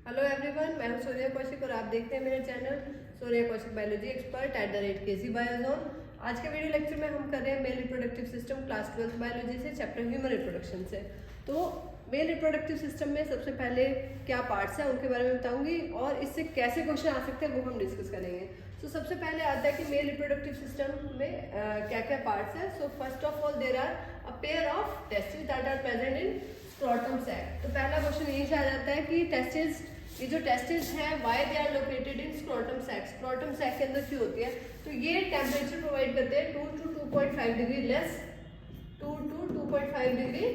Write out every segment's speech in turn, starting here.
Hello everyone, मैं हूं सोनिया कौशिक और आप देखते हैं मेरा channel Sonia Kaushik biology expert @KC Biozone. आज के वीडियो लेक्चर में हम कर रहे हैं male reproductive system class 12th biology से चैप्टर ह्यूमन रिप्रोडक्शन से। तो मेल रिप्रोडक्टिव सिस्टम में सबसे पहले क्या पार्ट्स हैं उनके बारे में बताऊंगी और इससे कैसे क्वेश्चन आ सकते हैं वो हम डिस्कस करेंगे। तो सबसे पहले आता है कि मेल रिप्रोडक्टिव सिस्टम में क्या क्या पार्ट्स हैं। So first of all there are a pair of testis that are present in scrotum sac. तो पहला क्वेश्चन यही से आ जाता है कि टेस्टिस, ये जो टेस्टिस है why they are located in scrotum sac. Scrotum sac के अंदर क्यों होती है? तो ये टेम्परेचर प्रोवाइड करते हैं 2 to 2.5 degree less, 2 to 2.5 degree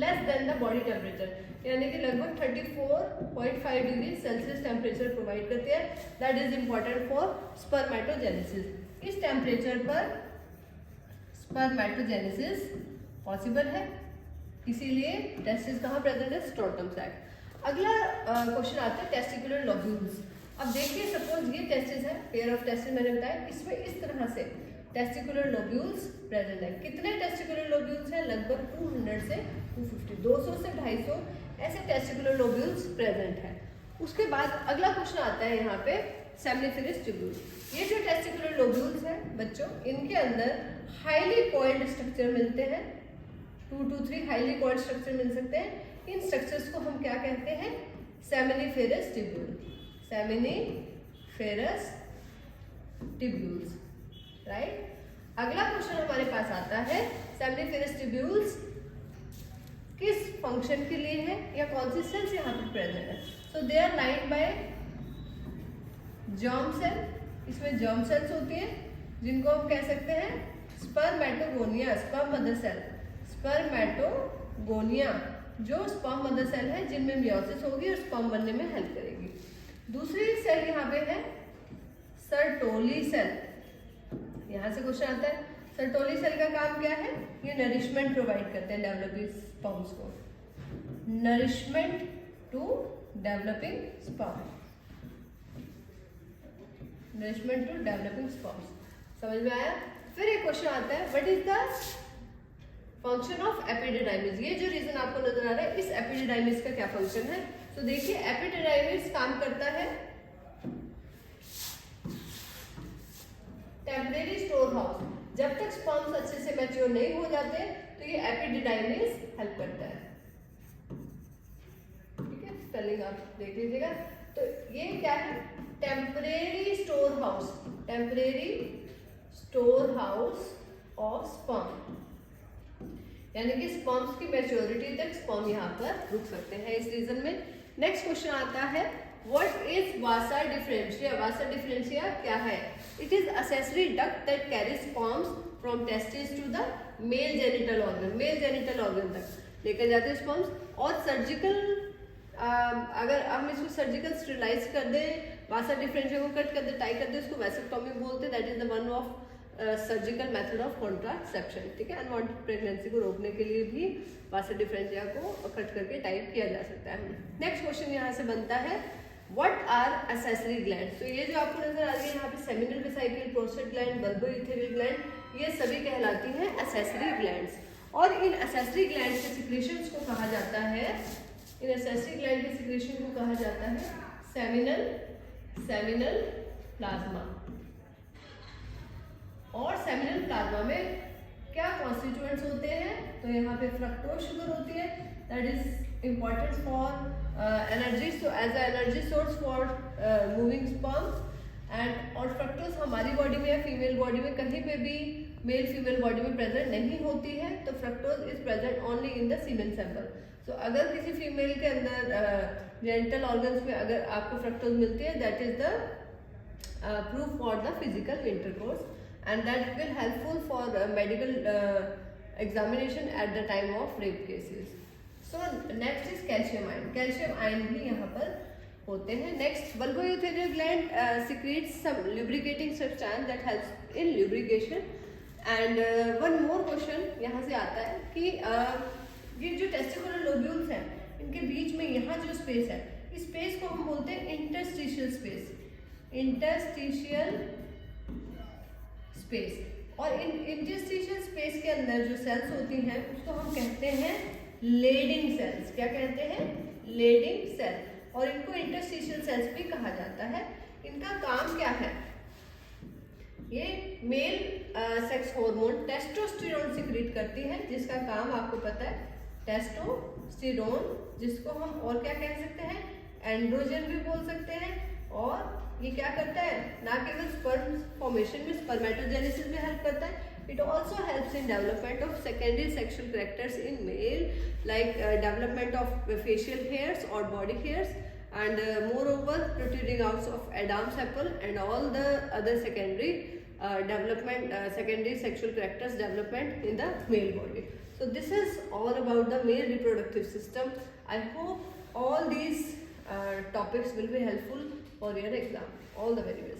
less than the body temperature, यानी कि लगभग 34.5 डिग्री सेल्सियस टेम्परेचर प्रोवाइड करते हैं। That is important for spermatogenesis. इस टेम्परेचर पर स्पर्मेटोजेनेसिस पॉसिबल है, इसीलिए टेस्टिस कहाँ प्रेजेंट है? Scrotum sac. अगला क्वेश्चन आता है टेस्टिकुलर लोब्यूल्स। अब देखिए, सपोज ये टेस्टिस है, पेयर ऑफ टेस्टिस मैंने बताया, इसमें इस तरह से टेस्टिकुलर लोब्यूल्स प्रेजेंट है। कितने टेस्टिकुलर लोब्यूल्स हैं? लगभग 200 से 250, 200 से 250 ऐसे टेस्टिकुलर लोब्यूल्स प्रेजेंट है। उसके बाद अगला क्वेश्चन आता है यहाँ पे सेमनिफेरस ट्यूब्यूल। ये जो टेस्टिकुलर लोब्यूल्स हैं बच्चों, इनके अंदर हाईली कॉइल्ड स्ट्रक्चर मिलते हैं, 2 to 3 हाईली कॉइल्ड स्ट्रक्चर मिल सकते हैं। इन स्ट्रक्चर्स को हम क्या कहते हैं? सेमनिफेरस ट्यूब्यूल। सेमनिफेरस tubules, right. अगला क्वेश्चन हमारे पास आता है सेमनिफेरस ट्यूब्यूल्स किस फंक्शन के लिए है या कौन सी सेल्स यहाँ पर प्रेजेंट है? So they are lined by germ cell. इसमें जर्म सेल्स होती हैं जिनको हम कह सकते हैं spermatogonia, sperm mother cell. Spermatogonia जो स्पर्म मदर सेल है जिनमें मियोसिस होगी और स्पर्म बनने में हेल्प करेगी। दूसरी सेल यहाँ पे है सर्टोली सेल। यहाँ से क्वेश्चन आता है, सर्टोली सेल का काम क्या है? ये नरिशमेंट प्रोवाइड करते हैं डेवलपिंग स्पर्म्स को, nourishment to developing sperm, nourishment to developing sperms. समझ में आया? फिर एक क्वेश्चन आता है, what is the function of epididymis. ये जो रीजन आपको नजर आ रहा है, इस एपिडिडाइमिस का क्या फंक्शन है? तो देखिए, एपिडिडाइमिस काम करता है टेम्परेरी स्टोर हाउस। जब तक स्पर्म्स अच्छे से मैच्योर नहीं हो जाते तो ये एपिडिडाइमिस हेल्प करता है। ठीक है, स्पेलिंग आप देख लीजिएगा। तो ये क्या है? Temporary store house, temporary store house of sperm, यानी कि स्पर्म्स की मैच्योरिटी तक स्पर्म यहाँ पर रुक सकते हैं इस रीजन में। नेक्स्ट क्वेश्चन आता है, what is vasa deferentia. Vasa deferentia क्या है? It is accessory duct that carry sperms from testis to the male genital organ. Male genital organ तक लेकर जाते हैं स्पर्म्स। और सर्जिकल, अगर हम इसको सर्जिकल स्टेरिलाइज कर दें, वासा डिफरेंशिया को कट कर दे, टाई कर दे, उसको वैसेक्टोमी बोलते हैं। That is the one of surgical method of contraception. ठीक है, अनवांटेड प्रेगनेंसी को रोकने के लिए भी वासा डिफरेंशिया को कट करके टाइप किया जा सकता है। नेक्स्ट क्वेश्चन यहाँ से बनता है, व्हाट आर एक्सेसरी ग्लैंड। तो ये जो आपको नजर आ रही है यहाँ पे seminal vesicle, prostate gland, bulbourethral gland, ये सभी कहलाती हैं एक्सेसरी ग्लैंड्स। और इन एक्सेसरी ग्लैंड के सिक्रीशंस को कहा जाता है, इन एक्सेसरी ग्लैंड के सिक्रीशन को कहा जाता है सेमिनल प्लाज्मा। और सेमिनल प्लाज्मा में क्या कॉन्स्टिट्यूएंट्स होते हैं? तो यहाँ पे फ्रक्टोज शुगर होती है, that is important for energy, so as a energy source for moving sperms. And और फ्रक्टोज हमारी बॉडी में या फीमेल बॉडी में कहीं पे भी मेल फीमेल बॉडी में प्रेजेंट नहीं होती है, तो fructose is present only in the semen sample. So अगर किसी फीमेल के अंदर जेनिटल ऑर्गन्स में अगर आपको फ्रक्टोज मिलती है, that is the proof for the physical intercourse and that will helpful for medical examination at the time of rape cases. So next is calcium ion. Calcium ion भी यहाँ पर होते हैं। Next, bulboutherial gland secretes some lubricating substance that helps in lubrication. And one more question यहाँ से आता है कि ये जो टेस्टिकुलर लोब्यूल्स हैं, इनके बीच में यहाँ जो स्पेस है, इस स्पेस को हम बोलते हैं इंटरस्टिशियल स्पेस, इंटरस्टिशियल स्पेस। और इन इंटरस्टिशियल स्पेस के अंदर जो सेल्स होती हैं उसको हम कहते हैं लेडिंग सेल्स। क्या कहते हैं? Leydig cell. और इनको इंटरस्टिशियल सेल्स भी कहा जाता है। इनका काम क्या है? ये male sex hormone testosterone secrete करती है, जिसका काम आपको पता है टेस्टोस्टेरोन, जिसको हम और क्या कह सकते हैं, एंड्रोजन भी बोल सकते हैं। और ये क्या करता है, ना केवल स्पर्म फॉर्मेशन में स्पर्मेटोजेनेसिस में हेल्प करता है, it also helps in development of secondary sexual characters in male, like development of facial hairs or body hairs, and moreover protruding out of Adam's apple and all the other secondary secondary sexual characters development in the male body. So this is all about the male reproductive system. I hope all these topics will be helpful for your exam. All the very best.